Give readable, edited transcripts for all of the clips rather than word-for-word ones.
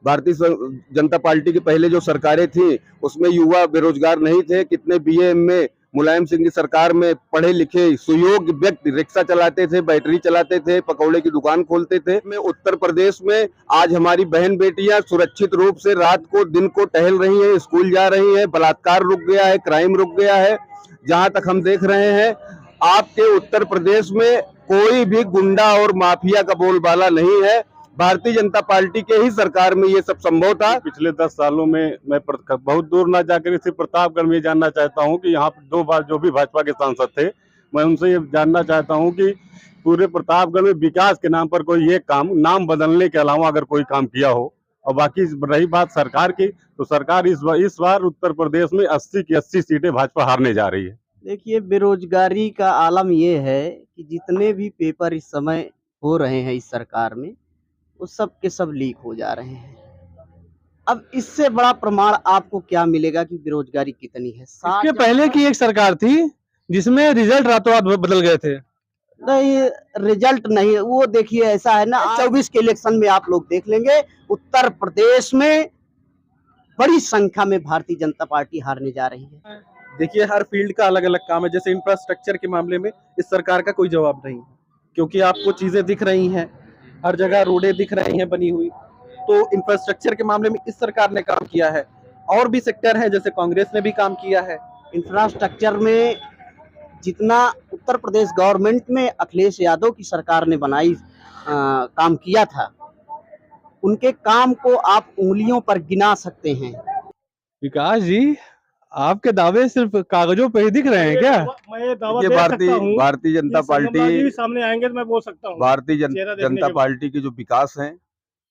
Bharatiya Janata party की पहले जो सरकारें थी उसमें युवा बेरोजगार नहीं थे। कितने बीए में मुलायम सिंह की सरकार में पढ़े लिखे सुयोग्य व्यक्ति रिक्शा चलाते थे, बैटरी चलाते थे, पकौड़े की दुकान खोलते थे। में उत्तर प्रदेश में आज हमारी बहन बेटियां सुरक्षित रूप से रात को दिन को टहल रही हैं, स्कूल जा रही हैं, बलात्कार रुक गया है, क्राइम रुक गया है। जहां तक हम देख रहे हैं आपके उत्तर प्रदेश में कोई भी गुंडा और माफिया का बोलबाला नहीं है। भारतीय जनता पार्टी के ही सरकार में ये सब संभव था। पिछले 10 सालों में मैं बहुत दूर ना जाकर इसी प्रतापगढ़ में जानना चाहता हूं कि यहाँ 2 बार जो भी भाजपा के सांसद थे, मैं उनसे ये जानना चाहता हूं कि पूरे प्रतापगढ़ में विकास के नाम पर कोई एक काम, नाम बदलने के अलावा अगर कोई काम किया हो। और बाकी रही बात सरकार की, तो सरकार इस बार उत्तर प्रदेश में 80 की 80 सीटें भाजपा हारने जा रही है। देखिए, बेरोजगारी का आलम ये है कि जितने भी पेपर इस समय हो रहे हैं इस सरकार में, वो सब के सब लीक हो जा रहे हैं। अब इससे बड़ा प्रमाण आपको क्या मिलेगा कि बेरोजगारी कितनी है। इसके पहले की एक सरकार थी जिसमें रिजल्ट रातों रात बदल गए थे। नहीं, रिजल्ट नहीं, वो देखिए ऐसा है ना, 24 के इलेक्शन में आप लोग देख लेंगे उत्तर प्रदेश में बड़ी संख्या में भारतीय जनता पार्टी हारने जा रही है। देखिए, हर फील्ड का अलग अलग काम है। जैसे इंफ्रास्ट्रक्चर के मामले में इस सरकार का कोई जवाब नहीं, क्योंकि आपको चीजें दिख रही हैं, हर जगह रोडें दिख रही हैं बनी हुई। तो इंफ्रास्ट्रक्चर के मामले में इस सरकार ने काम किया है। और भी सेक्टर हैं, जैसे कांग्रेस ने भी काम किया है। इंफ्रास्ट्रक्चर में जितना उत्तर प्रदेश गवर्नमेंट में अखिलेश यादव की सरकार ने काम किया था, उनके काम को आप उंगलियों पर गिना सकते हैं। विकास जी, आपके दावे सिर्फ कागजों पे ही दिख रहे हैं क्या? मैं दावा दे सकता हूं, भारतीय जनता पार्टी सामने आएंगे तो मैं बोल सकता हूं। भारतीय जनता पार्टी के जो विकास हैं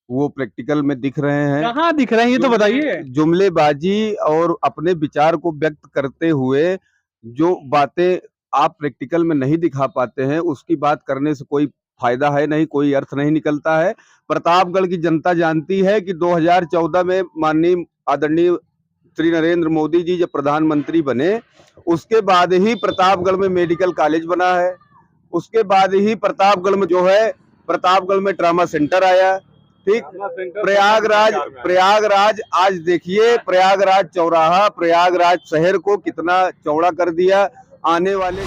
वो प्रैक्टिकल में दिख रहे हैं। कहाँ दिख रहे हैं ये तो बताइए। जुमलेबाजी और अपने विचार को व्यक्त करते हुए जो बातें आप प्रैक्टिकल में नहीं दिखा पाते हैं, उसकी बात करने से कोई फायदा है नहीं, कोई अर्थ नहीं निकलता है। प्रतापगढ़ की जनता जानती है कि 2014 में माननीय आदरणीय श्री नरेंद्र मोदी जी जब प्रधानमंत्री बने, उसके बाद ही प्रतापगढ़ में मेडिकल कॉलेज बना है। उसके बाद ही प्रतापगढ़ में प्रतापगढ़ में ट्रामा सेंटर आया। ठीक, प्रयागराज आज देखिए, प्रयागराज चौराहा, प्रयागराज शहर को कितना चौड़ा कर दिया। आने वाले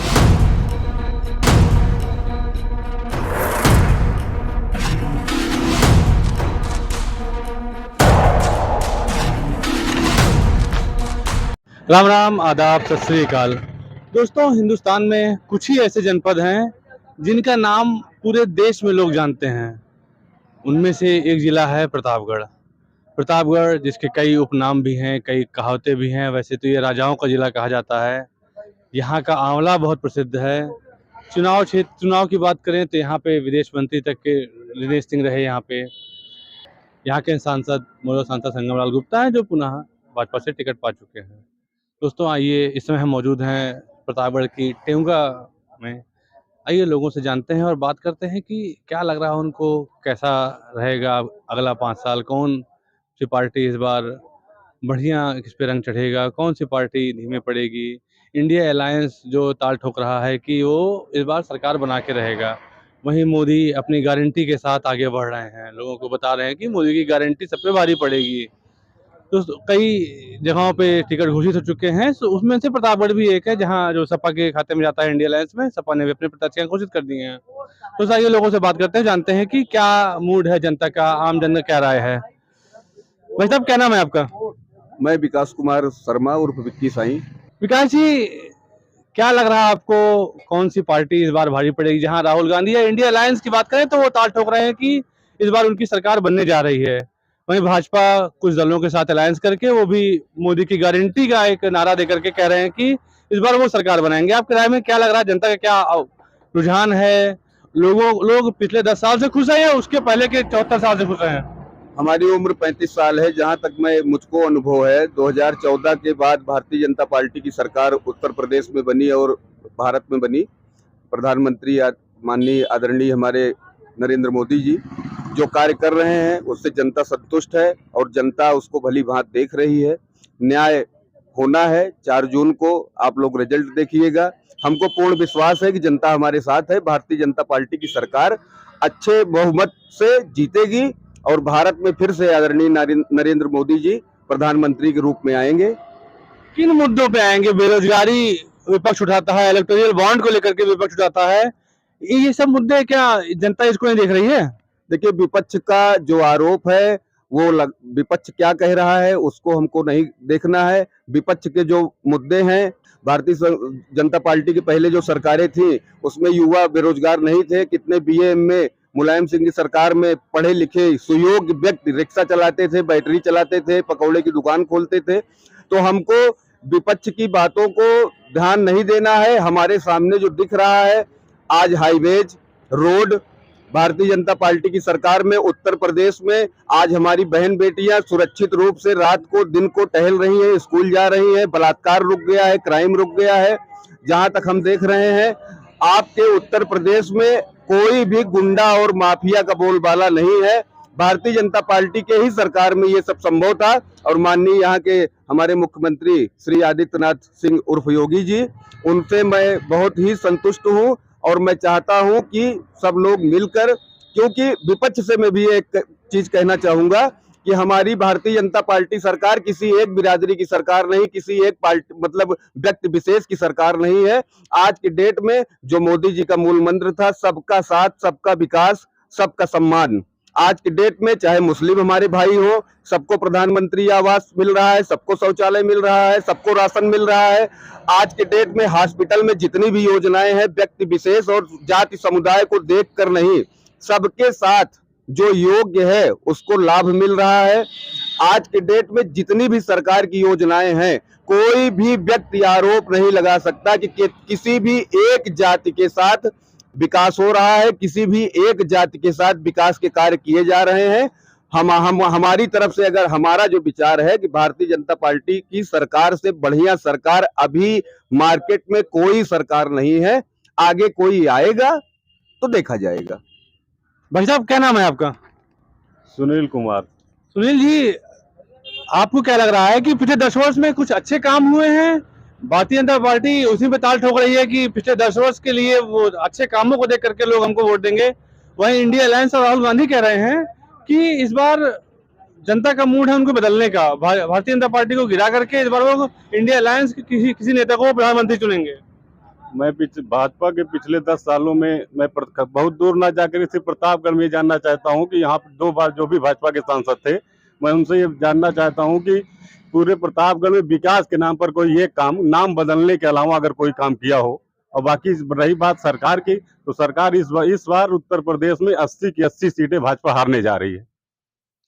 राम राम, आदाब, सत श्री अकाल। दोस्तों, हिंदुस्तान में कुछ ही ऐसे जनपद हैं जिनका नाम पूरे देश में लोग जानते हैं। उनमें से एक ज़िला है प्रतापगढ़। प्रतापगढ़ जिसके कई उपनाम भी हैं, कई कहावतें भी हैं। वैसे तो ये राजाओं का ज़िला कहा जाता है। यहाँ का आंवला बहुत प्रसिद्ध है। चुनाव की बात करें तो यहाँ पे विदेश मंत्री तक के दिनेश सिंह रहे। यहाँ के सांसद मौजूदा सांसद संगम लाल गुप्ता हैं, जो पुनः भाजपा से टिकट पा चुके हैं। दोस्तों, आइए, इस समय हम मौजूद हैं प्रतापगढ़ की टेंगा में। आइए लोगों से जानते हैं और बात करते हैं कि क्या लग रहा है उनको, कैसा रहेगा अगला 5 साल, कौन सी पार्टी इस बार बढ़िया, किस पे रंग चढ़ेगा, कौन सी पार्टी धीमे पड़ेगी। इंडिया अलायंस जो ताल ठोक रहा है कि वो इस बार सरकार बना के रहेगा, वहीं मोदी अपनी गारंटी के साथ आगे बढ़ रहे हैं। लोगों को बता रहे हैं कि मोदी की गारंटी सब पे भारी पड़ेगी। तो कई जगहों पे टिकट घोषित हो चुके हैं, तो उसमें से प्रतापगढ़ भी एक है, जहां जो सपा के खाते में जाता है इंडिया अलायंस में। सपा ने भी अपने प्रत्याशियां घोषित कर दिए हैं। तो सारे लोगों से बात करते हैं, जानते हैं कि क्या मूड है जनता का, आम जन का क्या राय है। भाई साहब, क्या नाम है आपका? मैं विकास कुमार शर्मा उर्फ विक्की साईं। विकास जी, क्या लग रहा है आपको, कौन सी पार्टी इस बार भारी पड़ेगी? जहाँ राहुल गांधी या इंडिया अलायंस की बात करें तो वो ताल ठोक रहे हैं कि इस बार उनकी सरकार बनने जा रही है। वहीं भाजपा कुछ दलों के साथ अलायंस करके वो भी मोदी की गारंटी का एक नारा देकर के कह रहे हैं कि इस बार वो सरकार बनाएंगे। आपके राय में क्या लग रहा है, जनता का क्या रुझान है? लोग पिछले 10 साल से खुश हैं या उसके पहले के 74 साल से खुश हैं? हमारी उम्र 35 साल है। जहां तक मुझको अनुभव है, 2014 के बाद भारतीय जनता पार्टी की सरकार उत्तर प्रदेश में बनी और भारत में बनी। प्रधानमंत्री माननीय आदरणीय हमारे नरेंद्र मोदी जी जो कार्य कर रहे हैं उससे जनता संतुष्ट है और जनता उसको भली भांत देख रही है। न्याय होना है। 4 जून को आप लोग रिजल्ट देखिएगा। हमको पूर्ण विश्वास है कि जनता हमारे साथ है। भारतीय जनता पार्टी की सरकार अच्छे बहुमत से जीतेगी और भारत में फिर से आदरणीय नरेंद्र मोदी जी प्रधानमंत्री के रूप में आएंगे। किन मुद्दों पे आएंगे? बेरोजगारी विपक्ष उठाता है, इलेक्टोरल बॉन्ड को लेकर के विपक्ष उठाता है, ये सब मुद्दे क्या जनता इसको नहीं देख रही है? देखिए, विपक्ष का जो आरोप है वो विपक्ष क्या कह रहा है उसको हमको नहीं देखना है। विपक्ष के जो मुद्दे हैं, भारतीय जनता पार्टी की पहले जो सरकारें थी उसमें युवा बेरोजगार नहीं थे। कितने बीए एमए मुलायम सिंह की सरकार में पढ़े लिखे सुयोग्य व्यक्ति रिक्शा चलाते थे, बैटरी चलाते थे, पकौड़े की दुकान खोलते थे। तो हमको विपक्ष की बातों को ध्यान नहीं देना है। हमारे सामने जो दिख रहा है आज highways road, Bharatiya Janata party की सरकार में उत्तर प्रदेश में आज हमारी बहन बेटियां सुरक्षित रूप से रात को दिन को टहल रही हैं, स्कूल जा रही हैं, बलात्कार रुक गया है, क्राइम रुक गया है। जहां तक हम देख रहे हैं आपके उत्तर प्रदेश में कोई भी गुंडा और माफिया का बोलबाला नहीं है। भारतीय जनता पार्टी के ही सरकार में ये सब संभव था और माननीय यहाँ के हमारे मुख्यमंत्री श्री आदित्यनाथ सिंह उर्फ योगी जी, उनसे मैं बहुत ही संतुष्ट हूँ और मैं चाहता हूं कि सब लोग मिलकर, क्योंकि विपक्ष से मैं भी एक चीज कहना चाहूंगा कि हमारी भारतीय जनता पार्टी सरकार किसी एक बिरादरी की सरकार नहीं, किसी एक पार्टी मतलब व्यक्ति विशेष की सरकार नहीं है। आज की डेट में जो मोदी जी का मूल मंत्र था सबका साथ, सबका विकास, सबका सम्मान, आज की डेट में चाहे मुस्लिम हमारे भाई हो, सबको प्रधानमंत्री आवास मिल रहा है, सबको शौचालय मिल रहा है, सबको राशन मिल रहा है। आज के डेट में हॉस्पिटल में जितनी भी योजनाएं हैं व्यक्ति विशेष और जाति समुदाय को देखकर नहीं, सबके साथ जो योग्य है उसको लाभ मिल रहा है। आज के डेट में जितनी भी सरकार की योजनाएं हैं, कोई भी व्यक्ति आरोप नहीं लगा सकता कि किसी भी एक जाति के साथ विकास हो रहा है, किसी भी एक जाति के साथ विकास के कार्य किए जा रहे हैं। हमारी तरफ से अगर हमारा जो विचार है कि भारतीय जनता पार्टी की सरकार से बढ़िया सरकार अभी मार्केट में कोई सरकार नहीं है, आगे कोई आएगा तो देखा जाएगा। भाई साहब, क्या नाम है आपका? सुनील कुमार। सुनील जी, आपको क्या लग रहा है कि पिछले 10 वर्ष में कुछ अच्छे काम हुए हैं? भारतीय जनता पार्टी उसी पे ताल ठोक रही है कि पिछले 10 वर्ष के लिए वो अच्छे कामों को देख करके लोग हमको वोट देंगे। वहीं इंडिया अलायंस और राहुल गांधी कह रहे हैं कि इस बार जनता का मूड है उनको बदलने का, भारतीय जनता पार्टी को गिरा करके इस बार वो इंडिया अलायंस के किसी नेता को प्रधानमंत्री चुनेंगे। मैं भाजपा के पिछले 10 सालों में मैं बहुत दूर ना जाकर इसी प्रतापगढ़ में जानना चाहता हूं कि यहाँ 2 बार जो भी भाजपा के सांसद थे, मैं उनसे ये जानना चाहता हूं कि पूरे प्रतापगढ़ में विकास के नाम पर कोई एक काम, नाम बदलने के अलावा अगर कोई काम किया हो। और बाकी रही बात सरकार की, तो सरकार इस बार उत्तर प्रदेश में 80 की 80 सीटें भाजपा हारने जा रही है।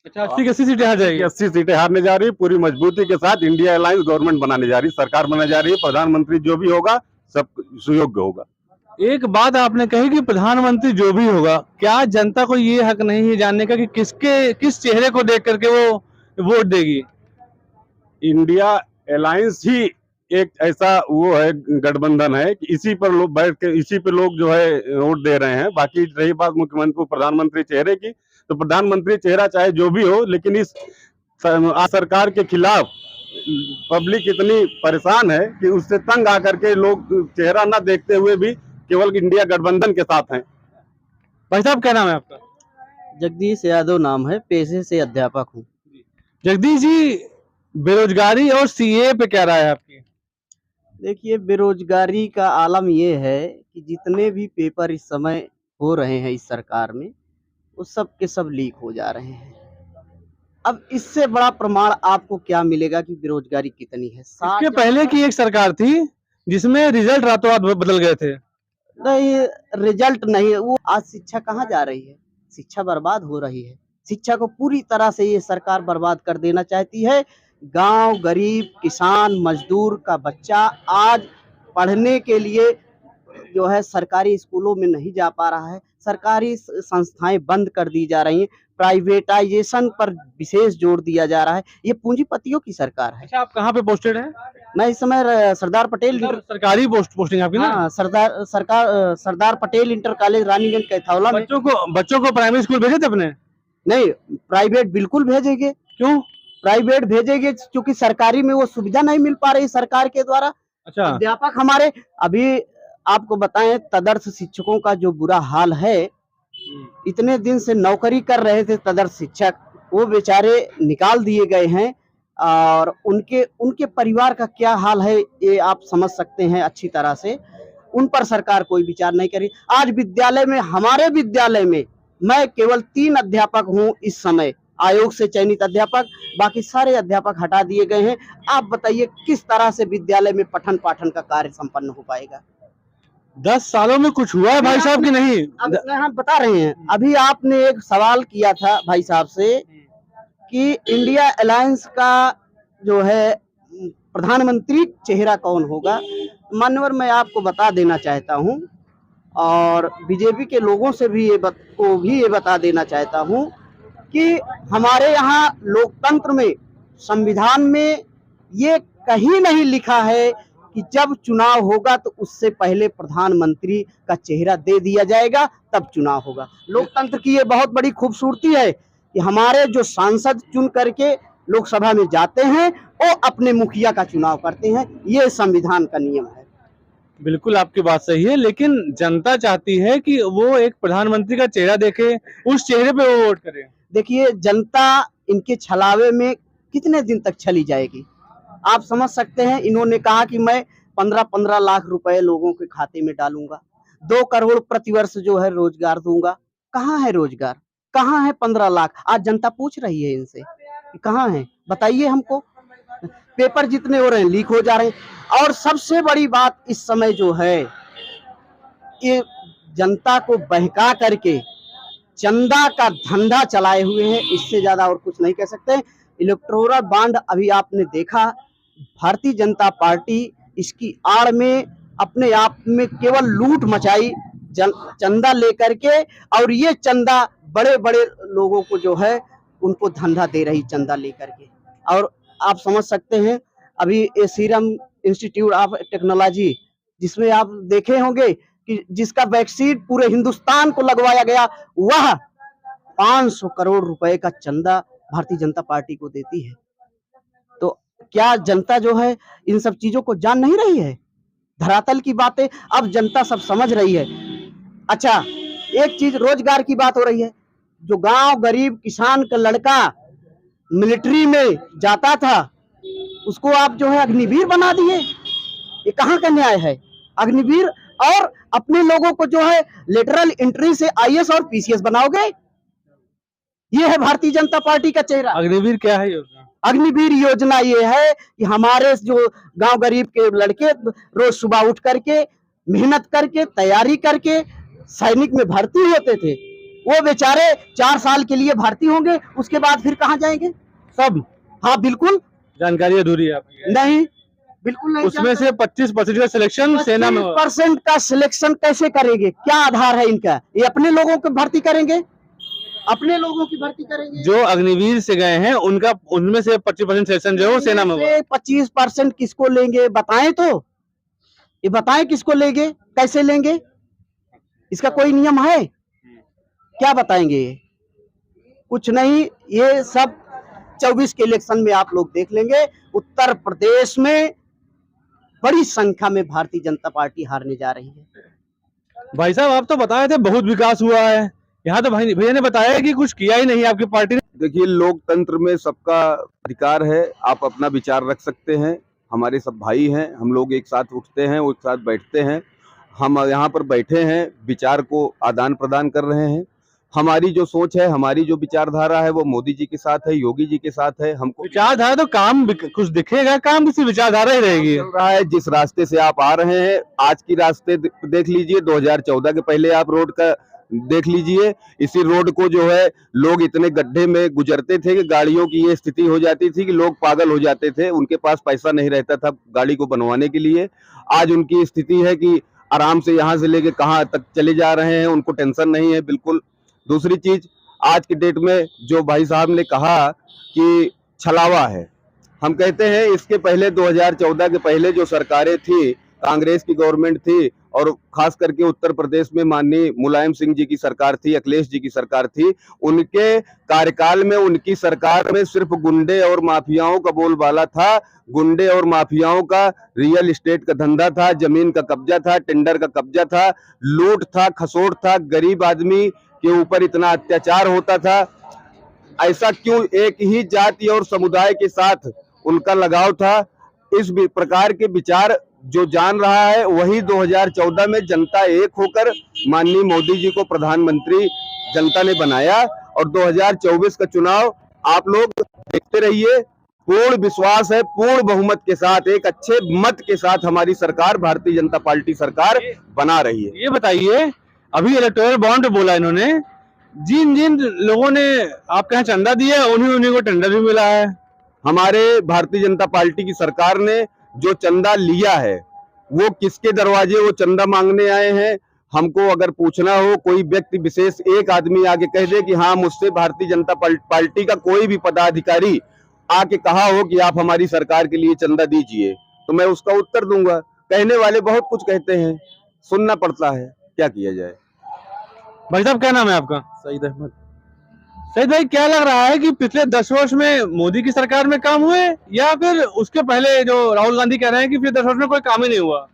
अच्छा, 80 की 80 सीटें हार जाएगी? 80 सीटें हारने जा रही है। पूरी मजबूती के साथ इंडिया अलायंस गवर्नमेंट बनाने जा रही है, सरकार बनाने जा रही है। प्रधानमंत्री जो भी होगा सब सुयोग्य होगा। एक बात आपने कही कि प्रधानमंत्री जो भी होगा, क्या जनता को ये हक नहीं है जानने का कि किस चेहरे को देख करके वो वोट देगी? इंडिया अलायंस ही एक ऐसा वो है, गठबंधन है कि इसी पर लोग बैठ के इसी पे लोग जो है वोट दे रहे हैं। बाकी रही बात मुख्यमंत्री प्रधानमंत्री चेहरे की, तो प्रधानमंत्री चेहरा चाहे जो भी हो, लेकिन इस सरकार के खिलाफ पब्लिक इतनी परेशान है कि उससे तंग आकर के लोग चेहरा ना देखते हुए भी केवल इंडिया गठबंधन के साथ हैं। भाई साहब, क्या नाम है आपका? जगदीश यादव नाम है, पेशे से अध्यापक हूँ। जगदीश जी, बेरोजगारी और सीए पे क्या राय है आपकी? देखिए, बेरोजगारी का आलम ये है कि जितने भी पेपर इस समय हो रहे हैं इस सरकार में, वो सब के सब लीक हो जा रहे हैं। अब इससे बड़ा प्रमाण आपको क्या मिलेगा कि बेरोजगारी कितनी है? इसके पहले की एक सरकार थी जिसमें रिजल्ट रातों रात बदल गए थे। नहीं, रिजल्ट नहीं, वो आज शिक्षा कहाँ जा रही है? शिक्षा बर्बाद हो रही है। शिक्षा को पूरी तरह से ये सरकार बर्बाद कर देना चाहती है। गांव, गरीब, किसान, मजदूर का बच्चा आज पढ़ने के लिए जो है सरकारी स्कूलों में नहीं जा पा रहा है। सरकारी संस्थाएं बंद कर दी जा रही हैं, प्राइवेटाइजेशन पर विशेष जोर दिया जा रहा है। ये पूंजीपतियों की सरकार है। अच्छा, आप कहाँ पे पोस्टेड हैं? मैं इस समय सरदार पटेल सरकारी पोस्टिंग आपकी ना? हाँ, सरदार पटेल इंटर कॉलेज रानीगंज कैथौला में। बच्चों को प्राइमरी स्कूल भेजे थे अपने? नहीं, प्राइवेट बिल्कुल भेजेंगे। क्यों? प्राइवेट भेजेंगे क्योंकि सरकारी में वो सुविधा नहीं मिल पा रही सरकार के द्वारा। अच्छा, अध्यापक हमारे अभी आपको बताएं, तदर्थ शिक्षकों का जो बुरा हाल है, इतने दिन से नौकरी कर रहे थे तदर्थ शिक्षक, वो बेचारे निकाल दिए गए हैं और उनके उनके परिवार का क्या हाल है ये आप समझ सकते हैं अच्छी तरह से। उन पर सरकार कोई विचार नहीं करी। आज विद्यालय में, हमारे विद्यालय में मैं केवल 3 अध्यापक हूं इस समय, आयोग से चयनित अध्यापक, बाकी सारे अध्यापक हटा दिए गए हैं। आप बताइए किस तरह से विद्यालय में पठन पाठन का कार्य संपन्न हो पाएगा? 10 सालों में कुछ हुआ है भाई साहब की नहीं? अब हम बता रहे हैं, अभी आपने एक सवाल किया था भाई साहब से कि इंडिया अलायंस का जो है प्रधानमंत्री चेहरा कौन होगा। मान्यवर, मैं आपको बता देना चाहता हूं और बीजेपी के लोगों से भी ये बता देना चाहता हूं कि हमारे यहाँ लोकतंत्र में, संविधान में ये कहीं नहीं लिखा है कि जब चुनाव होगा तो उससे पहले प्रधानमंत्री का चेहरा दे दिया जाएगा तब चुनाव होगा। लोकतंत्र की ये बहुत बड़ी खूबसूरती है कि हमारे जो सांसद चुन करके लोकसभा में जाते हैं वो अपने मुखिया का चुनाव करते हैं, ये संविधान का नियम है। बिल्कुल आपकी बात सही है, लेकिन जनता चाहती है कि वो एक प्रधानमंत्री का चेहरा देखे, उस चेहरे पे वो वोट करे। देखिए, जनता इनके छलावे में कितने दिन तक चली जाएगी आप समझ सकते हैं। इन्होंने कहा कि मैं 15-15 लाख रुपए लोगों के खाते में डालूंगा, 2 करोड़ प्रतिवर्ष जो है रोजगार दूंगा। कहाँ है रोजगार? कहाँ है 15 लाख? आज जनता पूछ रही है इनसे कि कहाँ है, बताइए हमको। पेपर जितने हो रहे हैं लीक हो जा रहे हैं। और सबसे बड़ी बात इस समय जो है, ये जनता को बहका करके चंदा का धंधा चलाए हुए हैं, इससे ज्यादा और कुछ नहीं कह सकते। इलेक्टोरल बॉन्ड अभी आपने देखा, भारतीय जनता पार्टी इसकी आड़ में अपने आप में केवल लूट मचाई चंदा लेकर के, और ये चंदा बड़े बड़े लोगों को जो है उनको धंधा दे रही चंदा लेकर के। और आप समझ सकते हैं अभी ये सीरम इंस्टीट्यूट ऑफ टेक्नोलॉजी, जिसमें आप देखे होंगे कि जिसका वैक्सीन पूरे हिंदुस्तान को लगवाया गया, वह 500 करोड़ रुपए का चंदा भारतीय जनता पार्टी को देती है। तो क्या जनता जो है इन सब चीजों को जान नहीं रही है? धरातल की बातें अब जनता सब समझ रही है। अच्छा, एक चीज रोजगार की बात हो रही है। जो गांव गरीब किसान का लड़का मिलिट्री में जाता था, उसको आप जो है अग्निवीर बना दिए। ये कहाँ का न्याय है? अग्निवीर, और अपने लोगों को जो है लेटरल एंट्री से आईएएस और पीसीएस बनाओगे। ये है भारतीय जनता पार्टी का चेहरा। अग्निवीर क्या है योजना? अग्निवीर योजना ये है कि हमारे जो गांव गरीब के लड़के रोज सुबह उठ करके मेहनत करके तैयारी करके सैनिक में भर्ती होते थे, वो बेचारे 4 साल के लिए भर्ती होंगे, उसके बाद फिर कहाँ जाएंगे? सब, हाँ बिल्कुल जानकारी अधूरी है आपकी। नहीं, बिल्कुल नहीं। उसमें से 25% का सिलेक्शन सेना में 25% का सिलेक्शन कैसे करेंगे? क्या आधार है इनका? ये अपने लोगों को भर्ती करेंगे, अपने लोगों की भर्ती करेंगे। जो अग्निवीर से गए हैं उनका, उनमें से 25% सिलेक्शन जो है वो सेना में हुआ। 25% किसको लेंगे बताएं तो, ये बताएं किसको लेंगे, कैसे लेंगे? इसका कोई नियम है? क्या बताएंगे? कुछ नहीं। ये सब 24 के इलेक्शन में आप लोग देख लेंगे। उत्तर प्रदेश में बड़ी संख्या में भारतीय जनता पार्टी हारने जा रही है। भाई साहब, आप तो बताए थे बहुत विकास हुआ है, यहाँ तो भैया ने बताया कि कुछ किया ही नहीं आपकी पार्टी ने। देखिए, लोकतंत्र में सबका अधिकार है, आप अपना विचार रख सकते हैं। हमारे सब भाई हैं, हम लोग एक साथ उठते हैं, एक साथ बैठते हैं। हम यहाँ पर बैठे हैं, विचार को आदान प्रदान कर रहे हैं। हमारी जो सोच है, हमारी जो विचारधारा है, वो मोदी जी के साथ है, योगी जी के साथ है। हमको विचारधारा तो काम कुछ दिखेगा, काम किसी विचारधारा ही रहेगी। चल रहा है। जिस रास्ते से आप आ रहे हैं, आज की रास्ते देख लीजिए, 2014 के पहले आप रोड का देख लीजिए। इसी रोड को जो है लोग इतने गड्ढे में गुजरते थे कि गाड़ियों की ये स्थिति हो जाती थी कि लोग पागल हो जाते थे, उनके पास पैसा नहीं रहता था गाड़ी को बनवाने के लिए। आज उनकी स्थिति है कि आराम से यहाँ से लेके कहाँ तक चले जा रहे हैं, उनको टेंशन नहीं है बिल्कुल। दूसरी चीज, आज की डेट में जो भाई साहब ने कहा कि छलावा है, हम कहते हैं इसके पहले 2014 के पहले जो सरकारें थी कांग्रेस की गवर्नमेंट थी और खास करके उत्तर प्रदेश में माननीय मुलायम सिंह जी की सरकार थी, अखिलेश जी की सरकार थी, उनके कार्यकाल में उनकी सरकार में सिर्फ गुंडे और माफियाओं का बोलबाला था। गुंडे और माफियाओं का रियल एस्टेट का धंधा था, जमीन का कब्जा था, टेंडर का कब्जा था, लूट था, खसोट था, गरीब आदमी के ऊपर इतना अत्याचार होता था। ऐसा क्यों? एक ही जाति और समुदाय के साथ उनका लगाव था। इस प्रकार के विचार जो जान रहा है वही 2014 में जनता एक होकर माननीय मोदी जी को प्रधानमंत्री जनता ने बनाया और 2024 का चुनाव आप लोग देखते रहिए। पूर्ण विश्वास है, पूर्ण बहुमत के साथ, एक अच्छे मत के साथ हमारी सरकार भारतीय जनता पार्टी सरकार बना रही है। ये बताइए, अभी इलेक्टोरल बॉन्ड बोला इन्होंने, जिन जिन लोगों ने आपके यहाँ चंदा दिया उन्हीं उन्हीं को टेंडर भी मिला है। हमारे भारतीय जनता पार्टी की सरकार ने जो चंदा लिया है वो किसके दरवाजे वो चंदा मांगने आए हैं, हमको अगर पूछना हो, कोई व्यक्ति विशेष एक आदमी आके कह दे कि हाँ मुझसे भारतीय जनता पार्टी का कोई भी पदाधिकारी आके कहा हो कि आप हमारी सरकार के लिए चंदा दीजिए, तो मैं उसका उत्तर दूंगा। कहने वाले बहुत कुछ कहते हैं, सुनना पड़ता है, क्या किया जाए। भाई साहब, क्या नाम है आपका? सईद अहमद। सईद भाई, क्या लग रहा है कि पिछले 10 वर्ष में मोदी की सरकार में काम हुए या फिर उसके पहले जो राहुल गांधी कह रहे हैं कि पिछले 10 वर्ष में कोई काम ही नहीं हुआ?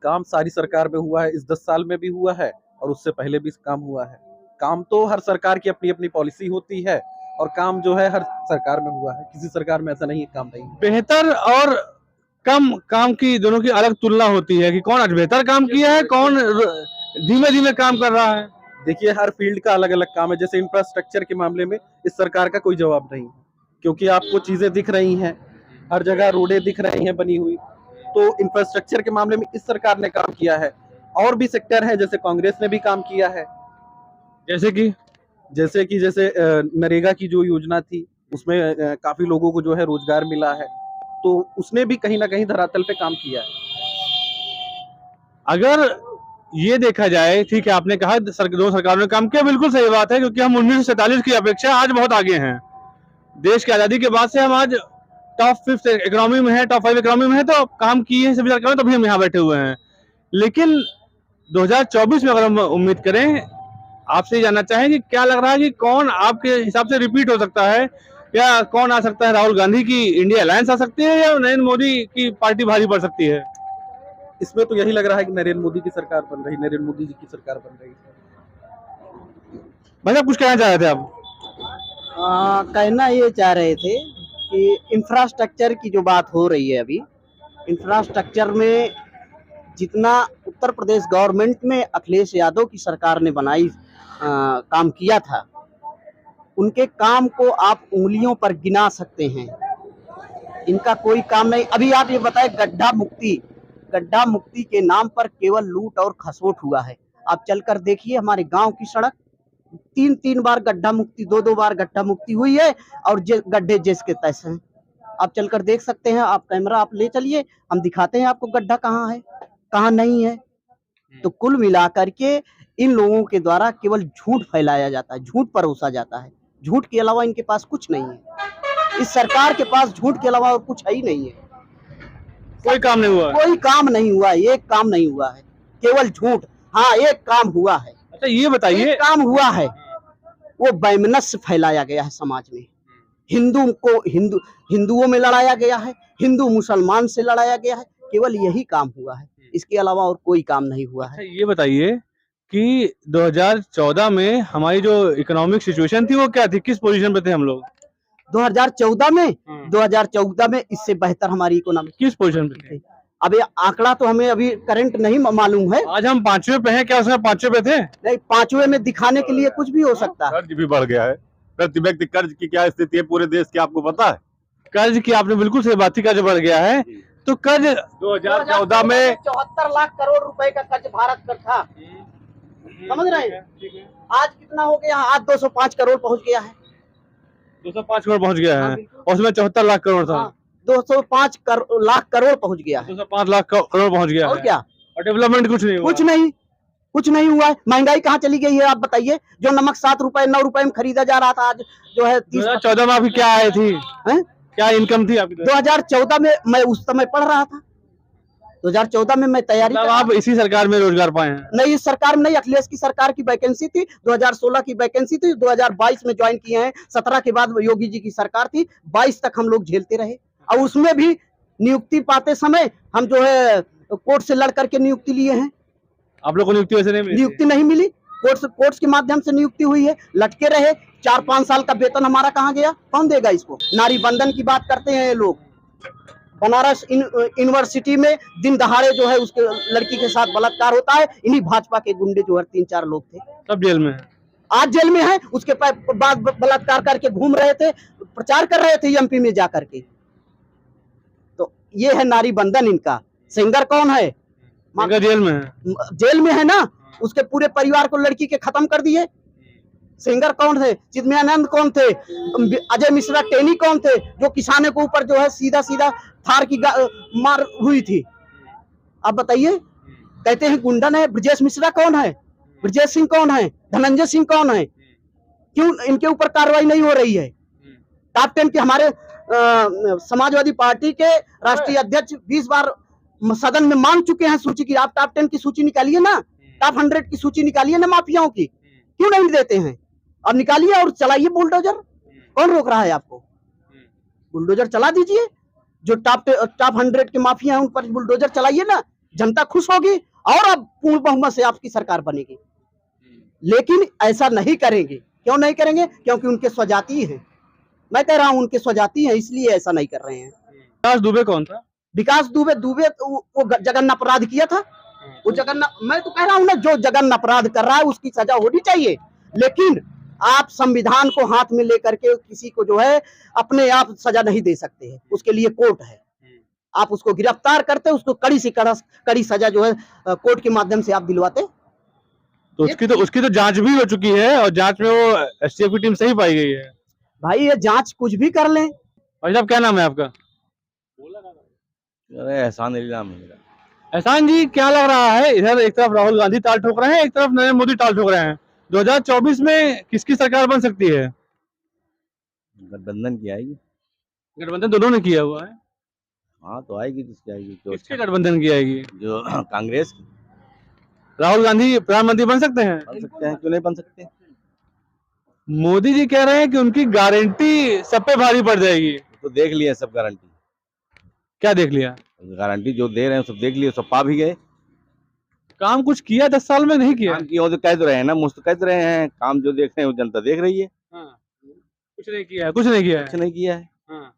काम सारी सरकार में हुआ है, इस 10 साल में भी हुआ है और उससे पहले भी काम हुआ है। काम तो हर सरकार की अपनी अपनी पॉलिसी होती है और काम जो है हर सरकार में हुआ है, किसी सरकार में ऐसा नहीं है काम नहीं। बेहतर और कम काम की दोनों की अलग तुलना होती है कि कौन आज बेहतर काम किया है, कौन धीमे धीमे काम कर रहा है। देखिए, हर फील्ड का अलग अलग काम है। जैसे इंफ्रास्ट्रक्चर के मामले में इस सरकार का कोई जवाब नहीं है, क्योंकि आपको चीजें दिख रही हैं, हर जगह रोडें दिख रही हैं बनी हुई, तो इंफ्रास्ट्रक्चर के मामले में इस सरकार ने काम किया है। और भी सेक्टर है, जैसे कांग्रेस ने भी काम किया है, जैसे नरेगा की जो योजना थी उसमें काफी लोगों को जो है रोजगार मिला है, तो उसने भी कहीं ना कहीं धरातल पे काम किया है। अगर ये देखा जाए, ठीक है आपने कहा दो सरकारों ने काम किया, बिल्कुल सही बात है, क्योंकि हम 1947 की अपेक्षा आज बहुत आगे हैं। देश की आजादी के बाद से हम आज टॉप 5 इकोनॉमी में है, टॉप 5 इकोनॉमी में है, तो काम किए हैं सभी सरकारों, तभी हम यहाँ बैठे हुए हैं। लेकिन 2024 में अगर हम उम्मीद करें, आपसे जानना चाहें कि क्या लग रहा है कि कौन आपके हिसाब से रिपीट हो सकता है, या कौन आ सकता है? राहुल गांधी की इंडिया अलायंस आ सकती है या नरेंद्र मोदी की पार्टी भारी पड़ सकती है? इसमें तो यही लग रहा है कि नरेंद्र मोदी की सरकार बन रही, नरेंद्र मोदी जी की सरकार बन रही। भाई साहब, कुछ कहना चाह रहे थे आप? कहना ये चाह रहे थे कि इंफ्रास्ट्रक्चर की जो बात हो रही है अभी, इंफ्रास्ट्रक्चर में जितना उत्तर प्रदेश गवर्नमेंट में अखिलेश यादव की सरकार ने काम किया था, उनके काम को आप उंगलियों पर गिना सकते हैं। इनका कोई काम नहीं। अभी आप ये बताएं, गड्ढा मुक्ति के नाम पर केवल लूट और खसोट हुआ है। आप चलकर देखिए, हमारे गांव की सड़क 3 बार गड्ढा मुक्ति, 2 बार गड्ढा मुक्ति हुई है और गड्ढे जैसे तैसे हैं। आप चलकर देख सकते हैं, आप कैमरा आप ले चलिए, हम दिखाते हैं आपको गड्ढा कहाँ है कहाँ नहीं है। तो कुल मिलाकर के इन लोगों के द्वारा केवल झूठ फैलाया जाता है, झूठ परोसा जाता है। झूठ के अलावा इनके पास कुछ नहीं है। इस सरकार के पास झूठ के अलावा और कुछ है ही नहीं है। कोई काम नहीं हुआ? कोई काम नहीं हुआ, एक काम नहीं हुआ है, केवल झूठ। हाँ, एक काम हुआ है। अच्छा, ये बताइए, एक काम हुआ है, वो वैमनस्य फैलाया गया है समाज में। हिंदुओं में लड़ाया गया है, हिंदू मुसलमान से लड़ाया गया है, केवल यही काम हुआ है, इसके अलावा और कोई काम नहीं हुआ है। ये बताइए कि 2014 में हमारी जो इकोनॉमिक सिचुएशन थी वो क्या थी, किस पोजीशन पे थे हम लोग? 2014 में इससे बेहतर हमारी इकोनॉमी किस पोजीशन पे थे? अब ये आंकड़ा तो हमें अभी करंट नहीं मालूम है। आज हम 5वें पे हैं, क्या उसमें 5वें पे थे? नहीं, 5वें में दिखाने के लिए कुछ भी हो सकता है। कर्ज भी बढ़ गया है। प्रति व्यक्ति कर्ज की क्या स्थिति है पूरे देश की, आपको पता है? कर्ज की आपने बिल्कुल सही बात, कर्ज बढ़ गया है। तो कर्ज 2014 में 74 लाख करोड़ रुपए का कर्ज भारत पर था, समझ रहे हैं? आज कितना हो गया? आज 205 करोड़ पहुंच गया है। 205 करोड़ पहुंच गया है, और उसमें 74 लाख करोड़ था। 205 लाख करोड़ पहुंच गया है, 205 लाख करोड़ पहुंच गया और है। क्या? और डेवलपमेंट कुछ नहीं हुआ? कुछ नहीं हुआ है। महंगाई कहाँ चली गई है आप बताइए? जो नमक 7 रुपए 9 रुपए में खरीदा जा रहा था, आज जो है 2014 में आपकी क्या आई थी? क्या इनकम थी आपकी? 2014 में मैं उस समय पढ़ रहा था, 2014 में मैं तैयारी मतलब कर आप इसी सरकार में रोजगार पाए हैं? नहीं, इस सरकार में नहीं, अखिलेश की सरकार की वैकेंसी थी, 2016 की वैकेंसी थी, 2022 में ज्वाइन किए हैं। 17 के बाद योगी जी की सरकार थी, 22 तक हम लोग झेलते रहे। और उसमें भी नियुक्ति पाते समय हम जो है कोर्ट से लड़ करके नियुक्ति लिए हैं। आप लोग को नियुक्ति वैसे नहीं मिली? नियुक्ति नहीं मिली, कोर्ट्स के माध्यम से नियुक्ति हुई है, लटके रहे। 4-5 साल का वेतन हमारा कहाँ गया? कौन देगा इसको? नारी बंधन की बात करते हैं ये लोग। बनारस यूनिवर्सिटी में दिन दहाड़े जो है उसके लड़की के साथ बलात्कार होता है। इन्हीं भाजपा के गुंडे जो है 3-4 लोग थे, सब जेल में हैं। आज जेल में हैं। उसके बाद बलात्कार करके घूम रहे थे, प्रचार कर रहे थे एमपी में जा करके। तो ये है नारी बंधन इनका। सिंगर कौन है? इनका जेल में है। जेल में है ना, उसके पूरे परिवार को लड़की के खत्म कर दिए। सिंगर कौन थे? चिन्मयानंद कौन थे? अजय मिश्रा टेनी कौन थे? जो किसानों के ऊपर जो है सीधा सीधा थार की मार हुई थी। आप बताइए, कहते हैं गुंडन है। ब्रजेश मिश्रा कौन है? ब्रजेश सिंह कौन है? धनंजय सिंह कौन है? क्यों इनके ऊपर कार्रवाई नहीं हो रही है? टॉप 10 के हमारे समाजवादी पार्टी के राष्ट्रीय अध्यक्ष 20 बार सदन में मांग चुके हैं सूची की। आप टॉप 10 की सूची निकालिए ना, टॉप 100 की सूची निकालिए ना माफियाओं की। क्यों नहीं देते हैं? अब निकालिए और चलाइए बुलडोजर। कौन रोक रहा है आपको? बुलडोजर चला दीजिए। जो टॉप 100 के माफिया हैं उन पर बुलडोजर चलाइए ना, जनता खुश होगी और अब पूर्ण बहुमत से आपकी सरकार बनेगी। लेकिन ऐसा नहीं करेंगे। क्यों नहीं करेंगे? क्योंकि उनके स्वजाती हैं। मैं कह रहा हूं उनके स्वजाती हैं, इसलिए ऐसा नहीं कर रहे हैं। विकास दुबे कौन था? विकास दुबे वो जघन्य अपराध किया था। वो जघन्य, मैं तो कह रहा हूं ना, जो जघन्य अपराध कर रहा है उसकी सजा होनी चाहिए। लेकिन आप संविधान को हाथ में लेकर के किसी को जो है अपने आप सजा नहीं दे सकते हैं। उसके लिए कोर्ट है। आप उसको गिरफ्तार करते, उसको कड़ी से कड़ी सजा जो है कोर्ट के माध्यम से आप दिलवाते। तो उसकी तो जांच भी हो चुकी है और जांच में वो एसटीएफ की टीम सही पाई गई है। भाई ये जांच कुछ भी कर लें। भाई साहब, क्या नाम है आपका? अरे एहसान अली नाम है मेरा। एहसान जी, क्या लग रहा है, इधर एक तरफ राहुल गांधी ताल ठोक रहे हैं, एक तरफ नरेंद्र मोदी ताल ठोक रहे हैं, 2024 में किसकी सरकार बन सकती है? गठबंधन की आएगी। गठबंधन दोनों ने किया हुआ है। हाँ तो आएगी, जिसकी आएगी जो किसके गठबंधन की आएगी? जो कांग्रेस की। राहुल गांधी प्रधानमंत्री बन सकते हैं? बन सकते हैं, क्यों नहीं बन सकते। मोदी जी कह रहे हैं कि उनकी गारंटी सब पे भारी पड़ जाएगी। तो देख लिया सब गारंटी। क्या देख लिया? गारंटी जो दे रहे हैं सब देख लिए, सब पा भी गए। काम कुछ किया 10 साल में? नहीं किया। काम किया तो कह तो रहे हैं ना, मुझ तो कह तो रहे हैं। काम जो देख रहे हैं वो जनता देख रही है। हाँ। कुछ नहीं किया है, कुछ नहीं किया है। कुछ नहीं किया है। हाँ।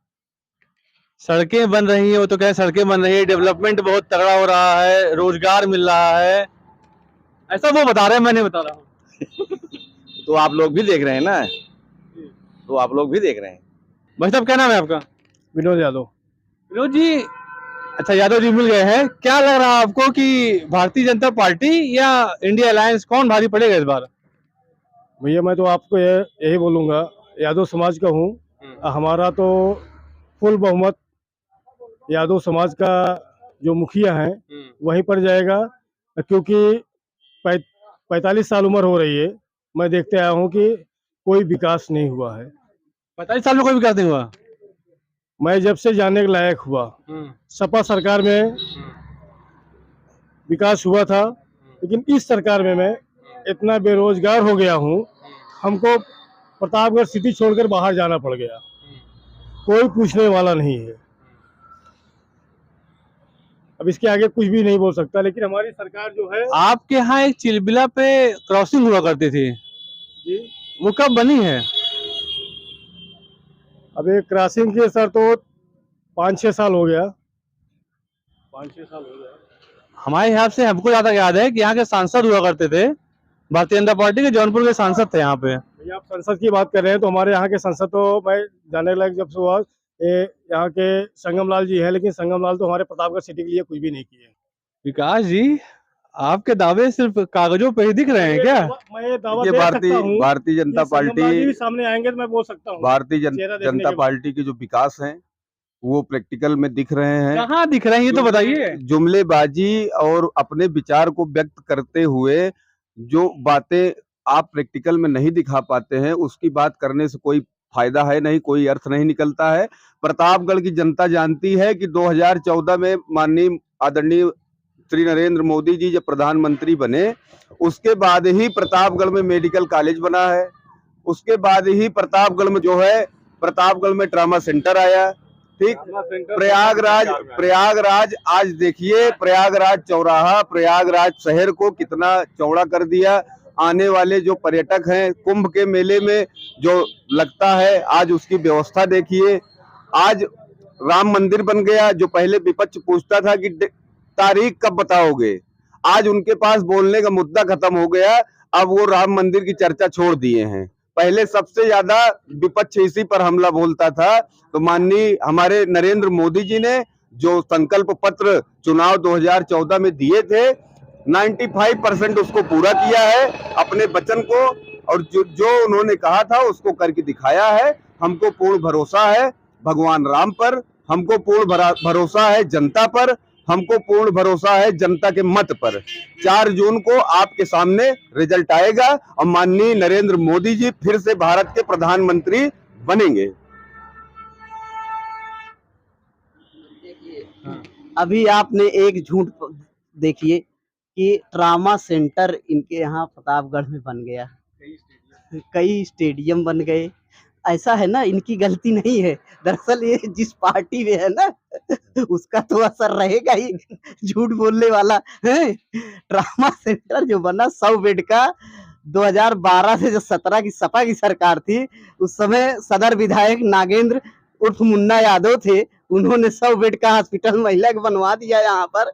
सड़कें बन रही हैं, वो तो कह सड़कें बन रही है, डेवलपमेंट बहुत तगड़ा हो रहा है, रोजगार मिल रहा है, ऐसा वो बता रहे हैं, मैं नहीं बता रहा हूँ। तो आप लोग भी देख रहे हैं ना, तो आप लोग भी देख रहे हैं। भाई साहब, क्या नाम है आपका? विनोद यादव। विनोद जी, अच्छा यादव जी मिल गए हैं। क्या लग रहा है आपको कि भारतीय जनता पार्टी या इंडिया अलायंस कौन भारी पड़ेगा इस बार? भैया मैं तो आपको यही बोलूंगा, यादव समाज का हूँ, हमारा तो फुल बहुमत यादव समाज का जो मुखिया है वहीं पर जाएगा। क्योंकि 45 साल उम्र हो रही है, मैं देखते आया हूँ कि कोई विकास नहीं हुआ है। 45 साल में कोई विकास नहीं हुआ? मैं जब से जानने के लायक हुआ, सपा सरकार में विकास हुआ था, लेकिन इस सरकार में मैं इतना बेरोजगार हो गया हूँ, हमको प्रतापगढ़ सिटी छोड़कर बाहर जाना पड़ गया। कोई पूछने वाला नहीं है। अब इसके आगे कुछ भी नहीं बोल सकता। लेकिन हमारी सरकार जो है, आपके यहाँ एक चिलबिला पे क्रॉसिंग हुआ करती थी जी, वो कब बनी है? अब एक क्रॉसिंग के सर तो 5-6 साल हो गया। 5-6 साल हो गया। हमारे हिसाब से हमको ज्यादा याद है कि यहाँ के सांसद हुआ करते थे, भारतीय जनता पार्टी के जौनपुर के सांसद थे यहाँ पे। भैया आप संसद की बात कर रहे हैं, तो हमारे यहाँ के संसद तो मैं जाने लायक जब से हुआ, ये यहाँ के संगम लाल जी है, लेकिन संगम लाल तो हमारे प्रतापगढ़ सिटी के लिए कुछ भी नहीं किए। विकास जी, आपके दावे सिर्फ कागजों पे ही दिख रहे हैं क्या? मैं ये दावा ये दे सकता हूँ, भारतीय जनता संगम लाल जी भी पार्टी सामने आएंगे तो मैं बोल सकता हूँ। भारतीय चेहरा देखने जनता के बाद। पार्टी के जो विकास हैं वो प्रैक्टिकल में दिख रहे हैं। कहाँ दिख रहे हैं ये तो बताइए। जुमलेबाजी और अपने विचार को व्यक्त करते हुए जो बातें आप प्रैक्टिकल में नहीं दिखा पाते हैं, उसकी बात करने से कोई फायदा है नहीं, कोई अर्थ नहीं निकलता है। प्रतापगढ़ की जनता जानती है कि 2014 में माननीय आदरणीय श्री नरेंद्र मोदी जी जब प्रधानमंत्री बने, उसके बाद ही प्रतापगढ़ में मेडिकल कॉलेज बना है, उसके बाद ही प्रतापगढ़ में जो है प्रतापगढ़ में ट्रामा सेंटर आया। ठीक, प्रयागराज आज देखिए, प्रयागराज चौराहा, प्रयागराज शहर को कितना चौड़ा कर दिया। आने वाले जो पर्यटक हैं, कुंभ के मेले में जो लगता है, आज उसकी व्यवस्था देखिए। आज राम मंदिर बन गया। जो पहले विपक्ष पूछता था कि तारीख कब बताओगे, आज उनके पास बोलने का मुद्दा खत्म हो गया। अब वो राम मंदिर की चर्चा छोड़ दिए हैं। पहले सबसे ज्यादा विपक्ष इसी पर हमला बोलता था, तो माननीय हमारे नरेंद्र मोदी जी ने जो संकल्प पत्र चुनाव 2014 में दिए थे, 95% उसको पूरा किया है अपने वचन को, और जो उन्होंने कहा था उसको करके दिखाया है। हमको पूर्ण भरोसा है भगवान राम पर, हमको पूर्ण भरोसा है जनता पर, हमको पूर्ण भरोसा है जनता के मत पर। 4 जून को आपके सामने रिजल्ट आएगा और माननीय नरेंद्र मोदी जी फिर से भारत के प्रधानमंत्री बनेंगे। अभी आपने एक झूठ देखिए कि ट्रामा सेंटर इनके यहाँ प्रतापगढ़ में बन गया, कई स्टेडियम बन गए। ऐसा है ना, इनकी गलती नहीं है। दरअसल ये जिस पार्टी में है ना, उसका तो असर रहेगा ही, झूठ बोलने वाला है। ट्रामा सेंटर जो बना 100 बेड का, 2012 से जो 17 की सपा की सरकार थी, उस समय सदर विधायक नागेंद्र उर्फ मुन्ना यादव थे। उन्होंने 100 बेड का हॉस्पिटल महिला को बनवा दिया यहाँ पर।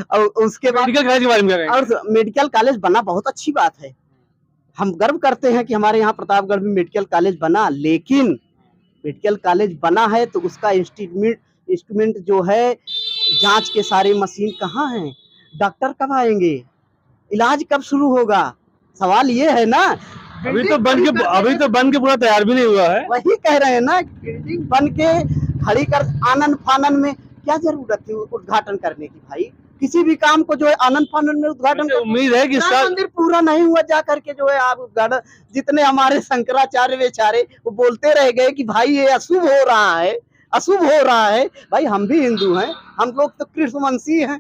और उसके बाद मेडिकल कॉलेज के बारे में क्या कहेंगे? और मेडिकल कॉलेज बना, बहुत अच्छी बात है। हम गर्व करते हैं कि हमारे यहाँ प्रतापगढ़ में मेडिकल कॉलेज बना, लेकिन मेडिकल कॉलेज बना है तो उसका इंस्ट्रूमेंट जो है, जांच के सारे मशीन कहाँ हैं, डॉक्टर कब आएंगे, इलाज कब शुरू होगा, सवाल ये है ना। अभी तो बन के पूरा तैयार भी नहीं हुआ है। वही कह रहे हैं ना, बिल्डिंग बन के खड़ी कर आनन फानन में क्या जरूरत थी उद्घाटन करने की भाई। किसी भी काम को जो है आनंद फानंद में उद्घाटन, उम्मीद है कि इस साल मंदिर पूरा नहीं हुआ, जा करके जो है आप उद्घाटन, जितने हमारे शंकराचार्य बेचारे वो बोलते रह गए कि भाई ये अशुभ हो रहा है, अशुभ हो रहा है। भाई हम भी हिंदू हैं, हम लोग तो कृष्णवंशी हैं,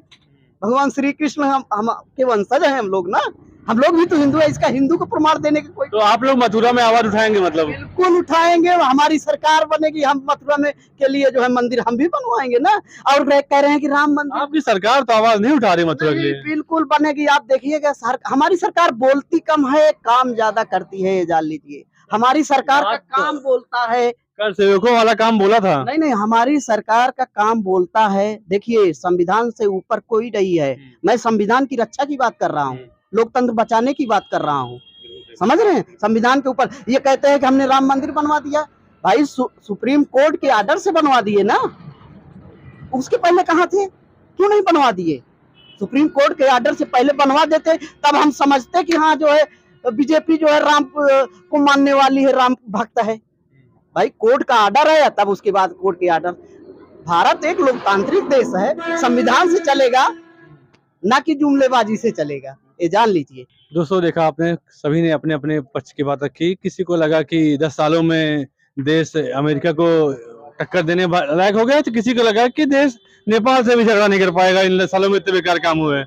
भगवान श्री कृष्ण हम के वंशज हैं हम लोग ना, हम लोग भी तो हिंदू है। इसका हिंदू को प्रमाण देने का कोई, तो आप लोग मथुरा में आवाज उठाएंगे? मतलब बिल्कुल उठाएंगे। हमारी सरकार बनेगी, हम मथुरा में के लिए जो है मंदिर हम भी बनवाएंगे ना। और कह रहे हैं कि राम मंदिर, आपकी सरकार तो आवाज नहीं उठा रही मथुरा के लिए। बिल्कुल बनेगी। आप देखिएगा, हमारी सरकार बोलती कम है, काम ज्यादा करती है, ये जान लीजिए। हमारी सरकार का काम बोलता है, कर सेवकों वाला काम बोला था। नहीं, हमारी सरकार का काम बोलता है। देखिए, संविधान से ऊपर कोई नहीं है। मैं संविधान की रक्षा की बात कर रहा हूँ, लोकतंत्र बचाने की बात कर रहा हूँ, समझ रहे हैं। संविधान के ऊपर ये कहते हैं कि हमने राम मंदिर बनवा दिया, भाई सुप्रीम कोर्ट के आर्डर से बनवा दिए ना, उसके पहले कहाँ थे, क्यों नहीं बनवा दिए? सुप्रीम कोर्ट के आर्डर से पहले बनवा देते, तब हम समझते कि हाँ जो है बीजेपी जो है राम को मानने वाली है, राम भक्त है। भाई कोर्ट का आर्डर है, तब उसके बाद कोर्ट के आर्डर। भारत एक लोकतांत्रिक देश है, संविधान से चलेगा, ना कि जुमलेबाजी से चलेगा, ये जान लीजिए। दोस्तों, देखा आपने, सभी ने अपने अपने पक्ष की बात रखी। किसी को लगा कि 10 सालों में देश अमेरिका को टक्कर देने लायक हो गया, तो किसी को लगा कि देश नेपाल से भी झगड़ा नहीं कर पाएगा, इन सालों में इतने बेकार काम हुए।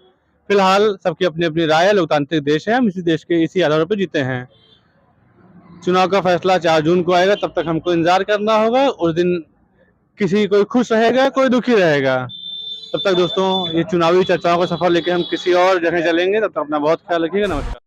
फिलहाल सबकी अपनी अपनी राय है, लोकतांत्रिक देश है, हम इसी देश के इसी आधार पर जीते हैं। चुनाव का फैसला 4 जून को आएगा, तब तक हमको इंतजार करना होगा। उस दिन किसी कोई खुश रहेगा, कोई दुखी रहेगा। तब तक दोस्तों, ये चुनावी चर्चाओं का सफर लेके हम किसी और जगह चलेंगे। तब तक अपना बहुत ख्याल रखिएगा। नमस्कार।